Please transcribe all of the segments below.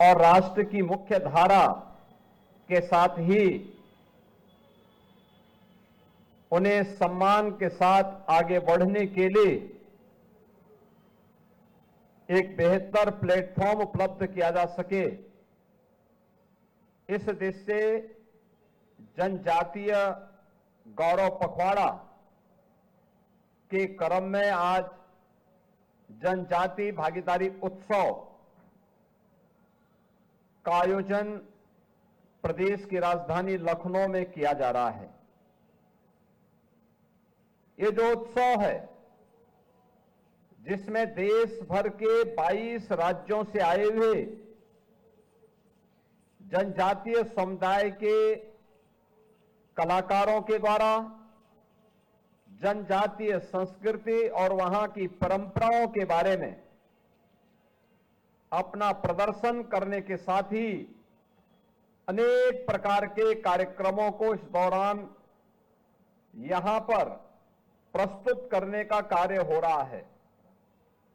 और राष्ट्र की मुख्य धारा के साथ ही उन्हें सम्मान के साथ आगे बढ़ने के लिए एक बेहतर प्लेटफॉर्म उपलब्ध किया जा सके, इस देश से जनजातीय गौरव पखवाड़ा के क्रम में आज जनजाति भागीदारी उत्सव का आयोजन प्रदेश की राजधानी लखनऊ में किया जा रहा है। ये जो उत्सव है, जिसमें देश भर के 22 राज्यों से आए हुए जनजातीय समुदाय के कलाकारों के द्वारा जनजातीय संस्कृति और वहां की परंपराओं के बारे में अपना प्रदर्शन करने के साथ ही अनेक प्रकार के कार्यक्रमों को इस दौरान यहां पर प्रस्तुत करने का कार्य हो रहा है।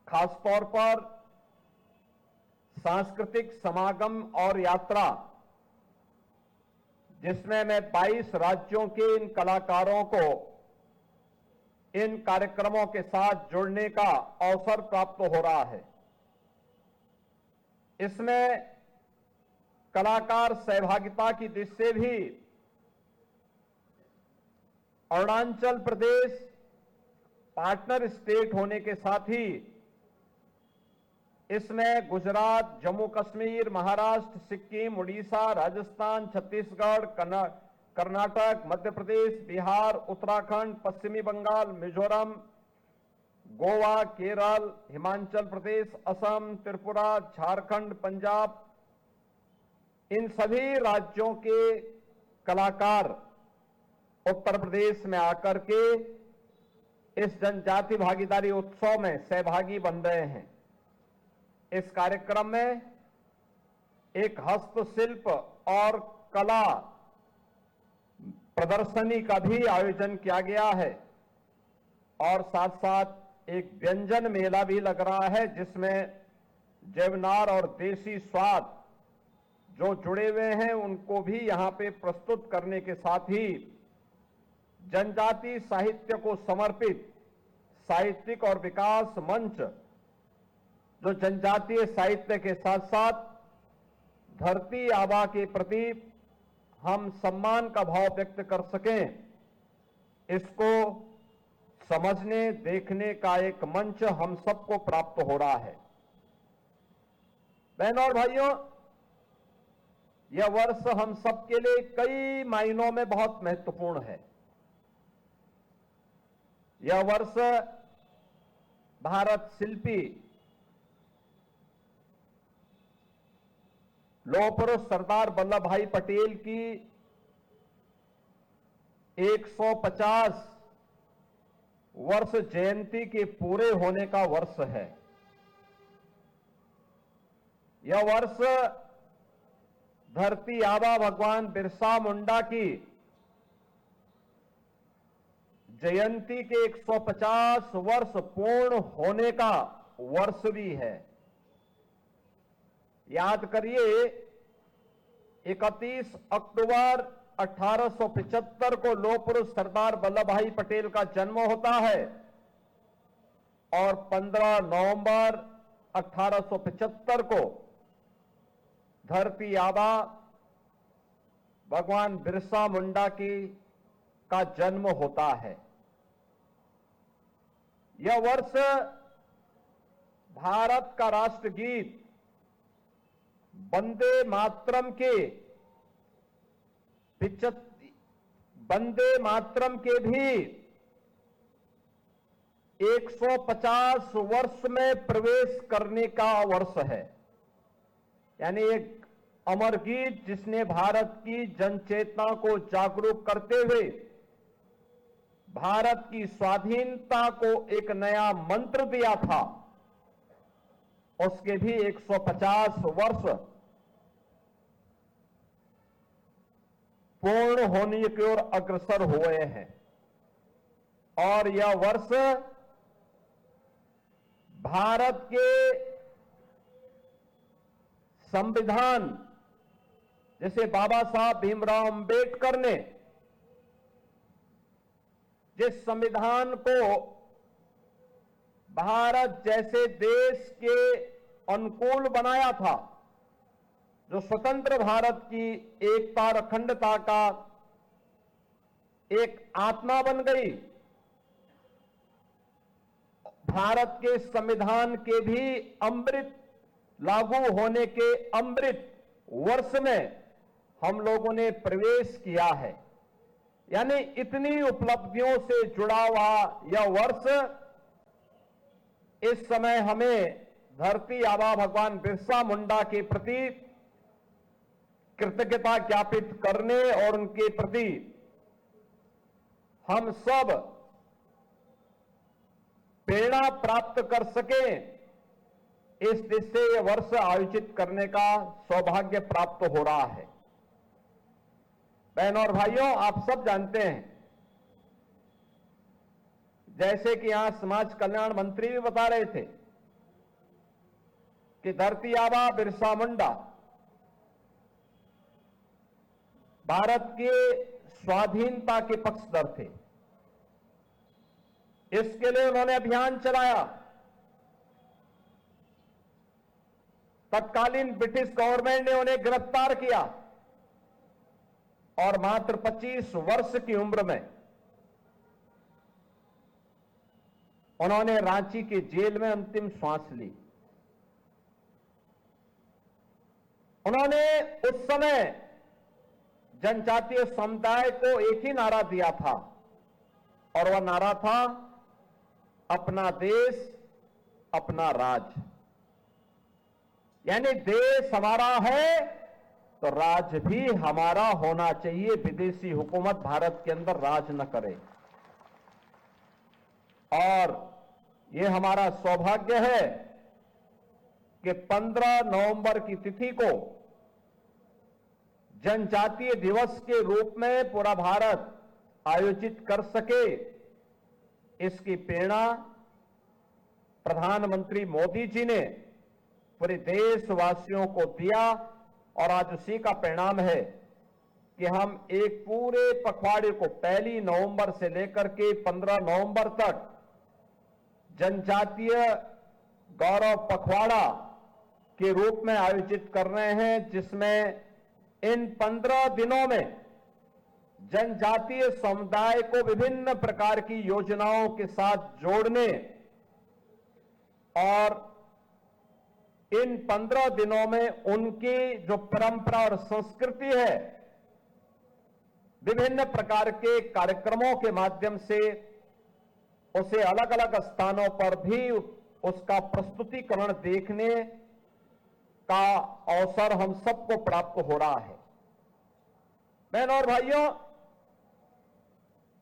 खासतौर पर सांस्कृतिक समागम और यात्रा, जिसमें मैं 22 राज्यों के इन कलाकारों को इन कार्यक्रमों के साथ जुड़ने का अवसर प्राप्त हो रहा है। इसमें कलाकार सहभागिता की दृष्टि से भी अरुणाचल प्रदेश पार्टनर स्टेट होने के साथ ही इसमें गुजरात, जम्मू कश्मीर, महाराष्ट्र, सिक्किम, उड़ीसा, राजस्थान, छत्तीसगढ़, कर्नाटक, मध्य प्रदेश, बिहार, उत्तराखंड, पश्चिमी बंगाल, मिजोरम, गोवा, केरल, हिमाचल प्रदेश, असम, त्रिपुरा, झारखंड, पंजाब, इन सभी राज्यों के कलाकार उत्तर प्रदेश में आकर के इस जनजाति भागीदारी उत्सव में सहभागी बन रहे हैं। इस कार्यक्रम में एक हस्तशिल्प और कला प्रदर्शनी का भी आयोजन किया गया है और साथ साथ एक व्यंजन मेला भी लग रहा है, जिसमें जैवनार और देसी स्वाद जो जुड़े हुए हैं उनको भी यहां पे प्रस्तुत करने के साथ ही जनजाति साहित्य को समर्पित साहित्यिक और विकास मंच, जो जनजातीय साहित्य के साथ साथ धरती आबा के प्रति हम सम्मान का भाव व्यक्त कर सकें, इसको समझने देखने का एक मंच हम सबको प्राप्त हो रहा है। बहनों और भाइयों, यह वर्ष हम सबके लिए कई मायनों में बहुत महत्वपूर्ण है। यह वर्ष भारत शिल्पी लौह पुरुष सरदार वल्लभ भाई पटेल की 150 वर्ष जयंती के पूरे होने का वर्ष है। यह वर्ष धरती आबा भगवान बिरसा मुंडा की जयंती के 150 वर्ष पूर्ण होने का वर्ष भी है। याद करिए, 31 अक्टूबर 1875 को लौह पुरुष सरदार वल्लभ भाई पटेल का जन्म होता है और 15 नवंबर 1875 को धरती आबा भगवान बिरसा मुंडा का जन्म होता है। यह वर्ष भारत का राष्ट्रगीत वंदे मातरम के भी 150 वर्ष में प्रवेश करने का वर्ष है। यानी एक अमर गीत जिसने भारत की जनचेतना को जागरूक करते हुए भारत की स्वाधीनता को एक नया मंत्र दिया था, उसके भी 150 वर्ष पूर्ण होने की ओर अग्रसर हुए हैं। और यह वर्ष भारत के संविधान, जैसे बाबा साहब भीमराव अंबेडकर ने जिस संविधान को भारत जैसे देश के अनुकूल बनाया था, जो स्वतंत्र भारत की एकता और अखंडता का एक आत्मा बन गई, भारत के संविधान के भी अमृत लागू होने के अमृत वर्ष में हम लोगों ने प्रवेश किया है। यानी इतनी उपलब्धियों से जुड़ा हुआ यह वर्ष इस समय हमें धरती आबा भगवान बिरसा मुंडा के प्रति कृतज्ञता ज्ञापित करने और उनके प्रति हम सब प्रेरणा प्राप्त कर सकें, इस दिशा से यह वर्ष आयोजित करने का सौभाग्य प्राप्त हो रहा है। बहनों और भाइयों, आप सब जानते हैं, जैसे कि यहां समाज कल्याण मंत्री भी बता रहे थे कि धरती आबा बिरसा मुंडा भारत के स्वाधीनता के पक्षधर थे। इसके लिए उन्होंने अभियान चलाया। तत्कालीन ब्रिटिश गवर्नमेंट ने उन्हें गिरफ्तार किया और मात्र 25 वर्ष की उम्र में उन्होंने रांची के जेल में अंतिम सांस ली। उन्होंने उस समय जनजातीय समुदाय को एक ही नारा दिया था और वह नारा था, अपना देश अपना राज। यानी देश हमारा है तो राज भी हमारा होना चाहिए, विदेशी हुकूमत भारत के अंदर राज न करे। और यह हमारा सौभाग्य है कि 15 नवंबर की तिथि को जनजातीय दिवस के रूप में पूरा भारत आयोजित कर सके, इसकी प्रेरणा प्रधानमंत्री मोदी जी ने पूरे देशवासियों को दिया और आज उसी का परिणाम है कि हम एक पूरे पखवाड़े को 1 नवंबर से लेकर के 15 नवंबर तक जनजातीय गौरव पखवाड़ा के रूप में आयोजित कर रहे हैं, जिसमें इन 15 दिनों में जनजातीय समुदाय को विभिन्न प्रकार की योजनाओं के साथ जोड़ने और इन 15 दिनों में उनकी जो परंपरा और संस्कृति है, विभिन्न प्रकार के कार्यक्रमों के माध्यम से उसे अलग अलग स्थानों पर भी उसका प्रस्तुतिकरण देखने का अवसर हम सबको प्राप्त हो रहा है। बहनों और भाइयों,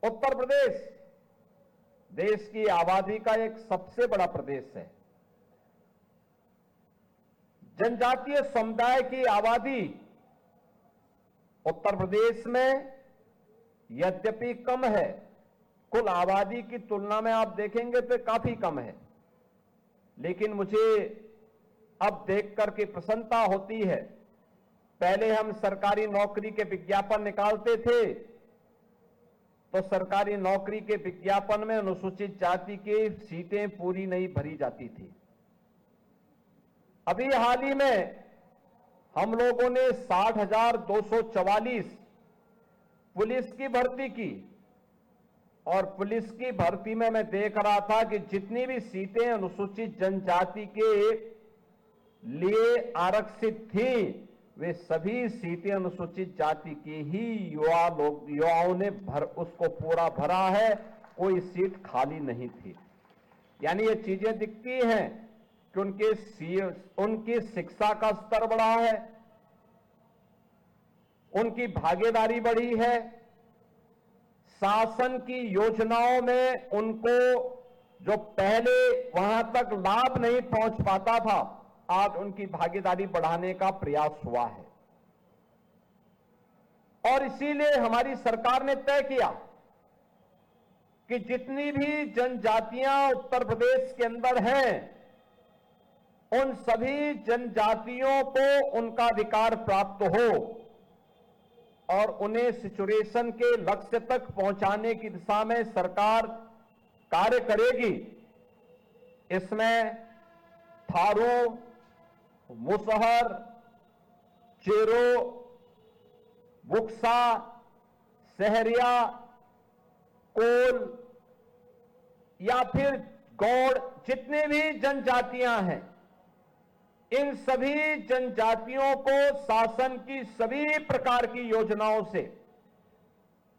उत्तर प्रदेश देश की आबादी का एक सबसे बड़ा प्रदेश है। जनजातीय समुदाय की आबादी उत्तर प्रदेश में यद्यपि कम है, कुल आबादी की तुलना में आप देखेंगे तो काफी कम है, लेकिन मुझे अब देख करके प्रसन्नता होती है। पहले हम सरकारी नौकरी के विज्ञापन निकालते थे तो सरकारी नौकरी के विज्ञापन में अनुसूचित जाति की सीटें पूरी नहीं भरी जाती थी। अभी हाल ही में हम लोगों ने 60,244 पुलिस की भर्ती की और पुलिस की भर्ती में मैं देख रहा था कि जितनी भी सीटें अनुसूचित जनजाति के लिए आरक्षित थी, वे सभी सीटें अनुसूचित जाति की ही युवाओं ने उसको पूरा भरा है, कोई सीट खाली नहीं थी। यानी ये चीजें दिखती हैं कि उनकी शिक्षा का स्तर बढ़ा है, उनकी भागीदारी बढ़ी है, शासन की योजनाओं में उनको जो पहले वहां तक लाभ नहीं पहुंच पाता था, आज उनकी भागीदारी बढ़ाने का प्रयास हुआ है। और इसीलिए हमारी सरकार ने तय किया कि जितनी भी जनजातियां उत्तर प्रदेश के अंदर हैं, उन सभी जनजातियों को उनका अधिकार प्राप्त हो और उन्हें सिचुएशन के लक्ष्य तक पहुंचाने की दिशा में सरकार कार्य करेगी। इसमें थारू, मुसहर, चेरो, बुक्सा, सहरिया, कोल या फिर गौड़, जितने भी जनजातियां हैं, इन सभी जनजातियों को शासन की सभी प्रकार की योजनाओं से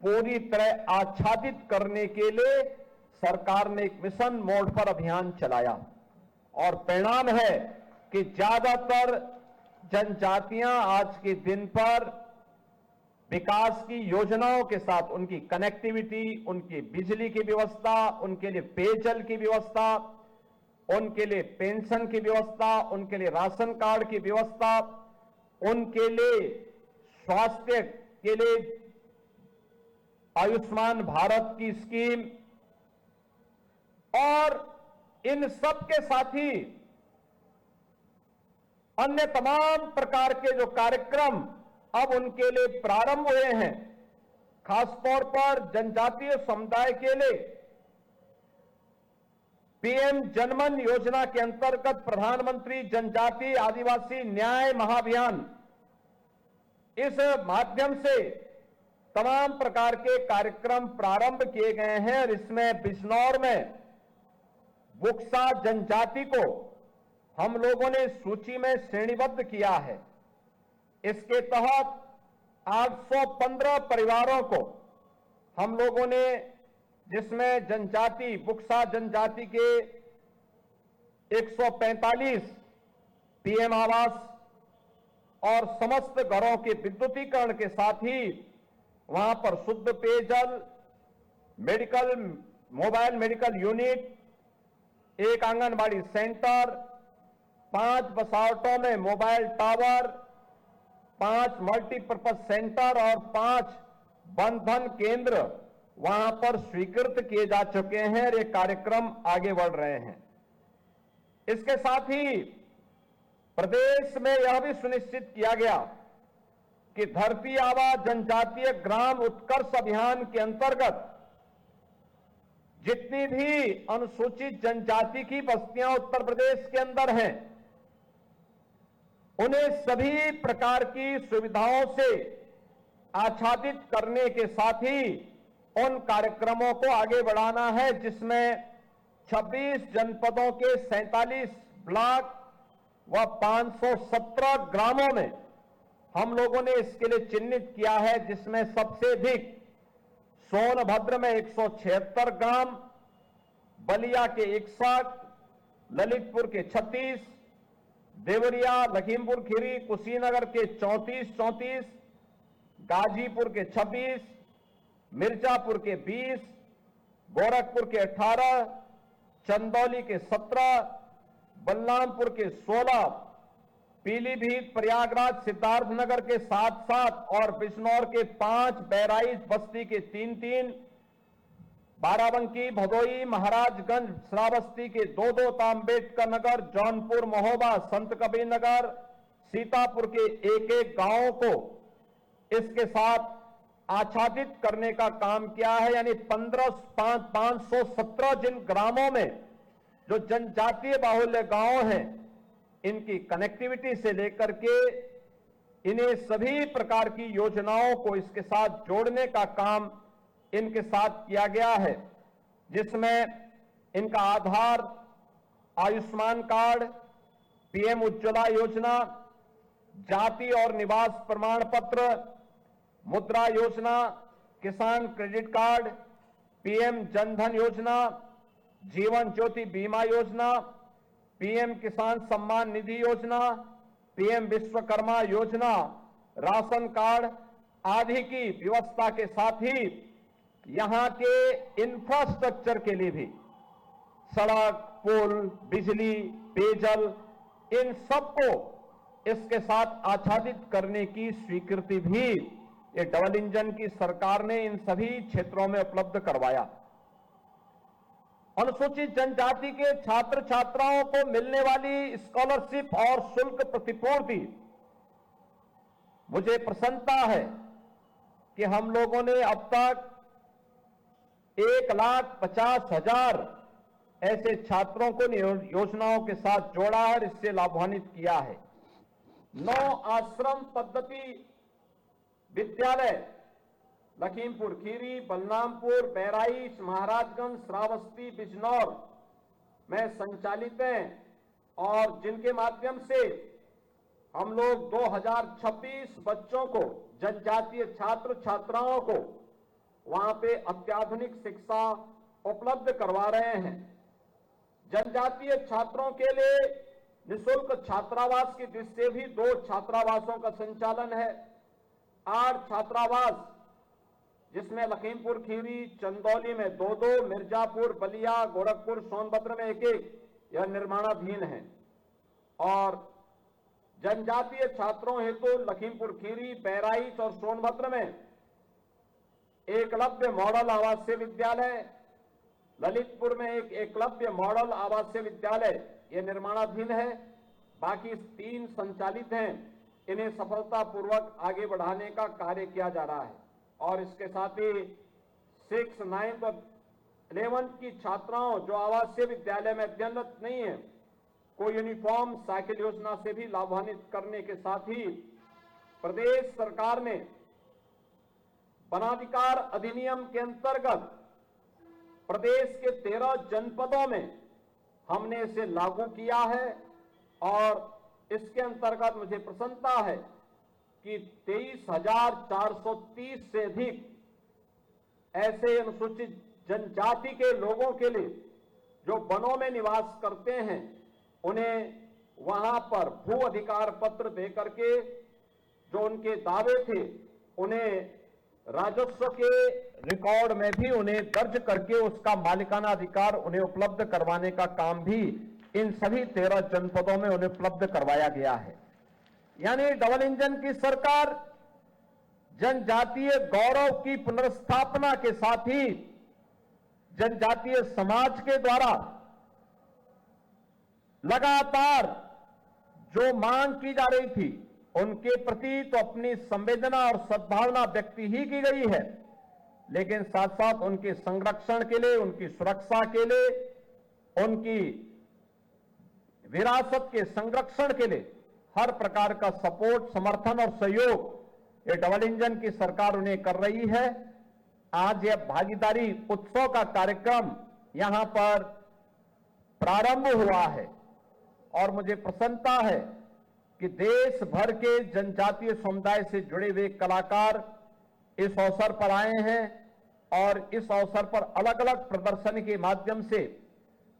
पूरी तरह आच्छादित करने के लिए सरकार ने एक मिशन मोड पर अभियान चलाया और परिणाम है कि ज्यादातर जनजातियां आज के दिन पर विकास की योजनाओं के साथ उनकी कनेक्टिविटी, उनकी बिजली की व्यवस्था, उनके लिए पेयजल की व्यवस्था, उनके लिए पेंशन की व्यवस्था, उनके लिए राशन कार्ड की व्यवस्था, उनके लिए स्वास्थ्य के लिए आयुष्मान भारत की स्कीम और इन सब के साथ ही अन्य तमाम प्रकार के जो कार्यक्रम अब उनके लिए प्रारंभ हुए हैं, खासतौर पर जनजातीय समुदाय के लिए पीएम जनमन योजना के अंतर्गत प्रधानमंत्री जनजातीय आदिवासी न्याय महाअभियान, इस माध्यम से तमाम प्रकार के कार्यक्रम प्रारंभ किए गए हैं और इसमें बिजनौर में बुक्सा जनजाति को हम लोगों ने सूची में श्रेणीबद्ध किया है। इसके तहत 815 परिवारों को हम लोगों ने, जिसमें जनजाति बुक्सा जनजाति के 145 पीएम आवास और समस्त घरों के विद्युतीकरण के साथ ही वहां पर शुद्ध पेयजल, मेडिकल, मोबाइल मेडिकल यूनिट, एक आंगनबाड़ी सेंटर, 5 बसावटों में मोबाइल टावर, 5 मल्टीपर्पज सेंटर और 5 बंधन केंद्र वहां पर स्वीकृत किए जा चुके हैं और ये कार्यक्रम आगे बढ़ रहे हैं। इसके साथ ही प्रदेश में यह भी सुनिश्चित किया गया कि धरती आबा जनजातीय ग्राम उत्कर्ष अभियान के अंतर्गत जितनी भी अनुसूचित जनजाति की बस्तियां उत्तर प्रदेश के अंदर हैं, उन्हें सभी प्रकार की सुविधाओं से आच्छादित करने के साथ ही उन कार्यक्रमों को आगे बढ़ाना है, जिसमें 26 जनपदों के 47 ब्लॉक व 517 ग्रामों में हम लोगों ने इसके लिए चिन्हित किया है, जिसमें सबसे अधिक सोनभद्र में 176 ग्राम, बलिया के 61, ललितपुर के 36, देवरिया, लखीमपुर खीरी, कुशीनगर के 34, गाजीपुर के 26, मिर्जापुर के 20, गोरखपुर के 18, चंदौली के 17, बलरामपुर के 16, पीलीभीत, प्रयागराज, सिद्धार्थनगर के 7 और बिजनौर के 5, बहराइच बस्ती के 3, बाराबंकी, भदोई, महाराजगंज, श्रावस्ती के 2, अम्बेडकर नगर, जौनपुर, महोबा, संत कबीर नगर, सीतापुर के 1 गांवों को इसके साथ आच्छादित करने का काम किया है। यानी 517 जिन ग्रामों में जो जनजातीय बाहुल्य गांव हैं, इनकी कनेक्टिविटी से लेकर के इन्हें सभी प्रकार की योजनाओं को इसके साथ जोड़ने का काम इनके साथ किया गया है, जिसमें इनका आधार, आयुष्मान कार्ड, पीएम उज्ज्वला योजना, जाति और निवास प्रमाण पत्र, मुद्रा योजना, किसान क्रेडिट कार्ड, पीएम जनधन योजना, जीवन ज्योति बीमा योजना, पीएम किसान सम्मान निधि योजना, पीएम विश्वकर्मा योजना, राशन कार्ड आदि की व्यवस्था के साथ ही यहां के इंफ्रास्ट्रक्चर के लिए भी सड़क, पुल, बिजली, पेयजल, इन सबको इसके साथ आच्छादित करने की स्वीकृति भी ये डबल इंजन की सरकार ने इन सभी क्षेत्रों में उपलब्ध करवाया। अनुसूचित जनजाति के छात्र छात्राओं को मिलने वाली स्कॉलरशिप और शुल्क प्रतिपूर्ति, मुझे प्रसन्नता है कि हम लोगों ने अब तक 1,50,000 ऐसे छात्रों को योजनाओं के साथ जोड़ा है और इससे लाभान्वित किया है। 9 आश्रम पद्धति विद्यालय लखीमपुर खीरी, बलरामपुर, बहराइच, महाराजगंज, श्रावस्ती, बिजनौर में संचालित हैं और जिनके माध्यम से हम लोग 2026 बच्चों को, जनजातीय छात्र छात्राओं को वहां पे अत्याधुनिक शिक्षा उपलब्ध करवा रहे हैं। जनजातीय छात्रों के लिए निःशुल्क छात्रावास की दृष्टि से भी 2 छात्रावासों का संचालन है। 8 छात्रावास, जिसमें लखीमपुर खीरी, चंदौली में 2-2, मिर्जापुर, बलिया, गोरखपुर, सोनभद्र में 1-1, यह निर्माणाधीन है। और जनजातीय छात्रों हेतु लखीमपुर खीरी, बहराइच और सोनभद्र में एकलव्य मॉडल आवासीय विद्यालय, ललितपुर में एक एकलव्य मॉडल आवासीय विद्यालय, यह निर्माणाधीन है। बाकी 3 संचालित हैं, इन्हें सफलतापूर्वक आगे बढ़ाने का कार्य किया जा रहा है। और इसके साथ ही 6, 9 और 11 की छात्राओं जो आवासीय विद्यालय में अध्ययनरत नहीं है, को यूनिफॉर्म साइकिल योजना से भी लाभान्वित करने के साथ ही प्रदेश सरकार ने वनाधिकार अधिनियम के अंतर्गत प्रदेश के 13 जनपदों में हमने इसे लागू किया है। और इसके अंतर्गत मुझे प्रसन्नता है कि 23,430 से अधिक ऐसे अनुसूचित जनजाति के लोगों के लिए जो वनों में निवास करते हैं, उन्हें वहां पर भू अधिकार पत्र देकर के जो उनके दावे थे, उन्हें राजस्व के रिकॉर्ड में भी उन्हें दर्ज करके उसका मालिकाना अधिकार उन्हें उपलब्ध करवाने का काम भी इन सभी 13 जनपदों में उन्हें उपलब्ध करवाया गया है। यानी डबल इंजन की सरकार जनजातीय गौरव की पुनर्स्थापना के साथ ही जनजातीय समाज के द्वारा लगातार जो मांग की जा रही थी, उनके प्रति तो अपनी संवेदना और सद्भावना व्यक्त ही की गई है, लेकिन साथ साथ उनके संरक्षण के लिए, उनकी सुरक्षा के लिए, उनकी विरासत के संरक्षण के लिए हर प्रकार का सपोर्ट, समर्थन और सहयोग ये डबल इंजन की सरकार उन्हें कर रही है। आज यह भागीदारी उत्सव का कार्यक्रम यहां पर प्रारंभ हुआ है और मुझे प्रसन्नता है कि देश भर के जनजातीय समुदाय से जुड़े हुए कलाकार इस अवसर पर आए हैं और इस अवसर पर अलग अलग प्रदर्शनी के माध्यम से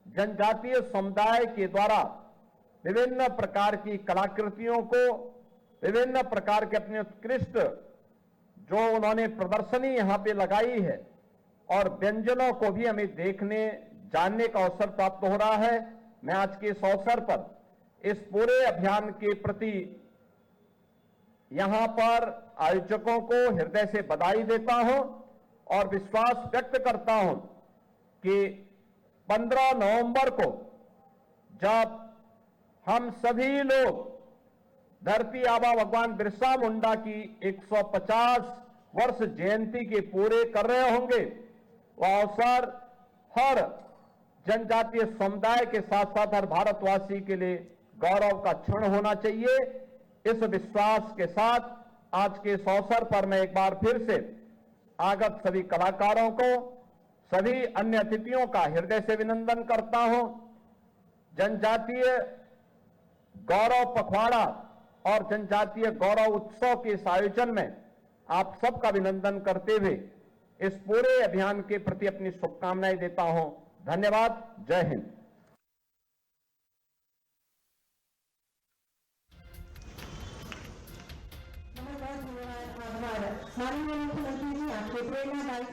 जनजातीय समुदाय के द्वारा विभिन्न प्रकार की कलाकृतियों को, विभिन्न प्रकार के अपने उत्कृष्ट जो उन्होंने प्रदर्शनी यहां पे लगाई है और व्यंजनों को भी हमें देखने, जानने का अवसर प्राप्त हो रहा है। मैं आज के इस अवसर पर इस पूरे अभियान के प्रति यहां पर आयोजकों को हृदय से बधाई देता हूं और विश्वास व्यक्त करता हूं कि 15 नवंबर को जब हम सभी लोग धरती आबा भगवान बिरसा मुंडा की 150 वर्ष जयंती के पूरे कर रहे होंगे, वह अवसर हर जनजातीय समुदाय के साथ साथ हर भारतवासी के लिए गौरव का क्षण होना चाहिए। इस विश्वास के साथ आज के इस अवसर पर मैं एक बार फिर से आगत सभी कलाकारों को, सभी अन्य अतिथियों का हृदय से अभिनंदन करता हूं। जनजातीय गौरव पखवाड़ा और जनजातीय गौरव उत्सव के इस आयोजन में आप सबका अभिनंदन करते हुए इस पूरे अभियान के प्रति अपनी शुभकामनाएं देता हूं। धन्यवाद। जय हिंद। माननीय मुख्यमंत्री जी, आपके प्रेरणादायी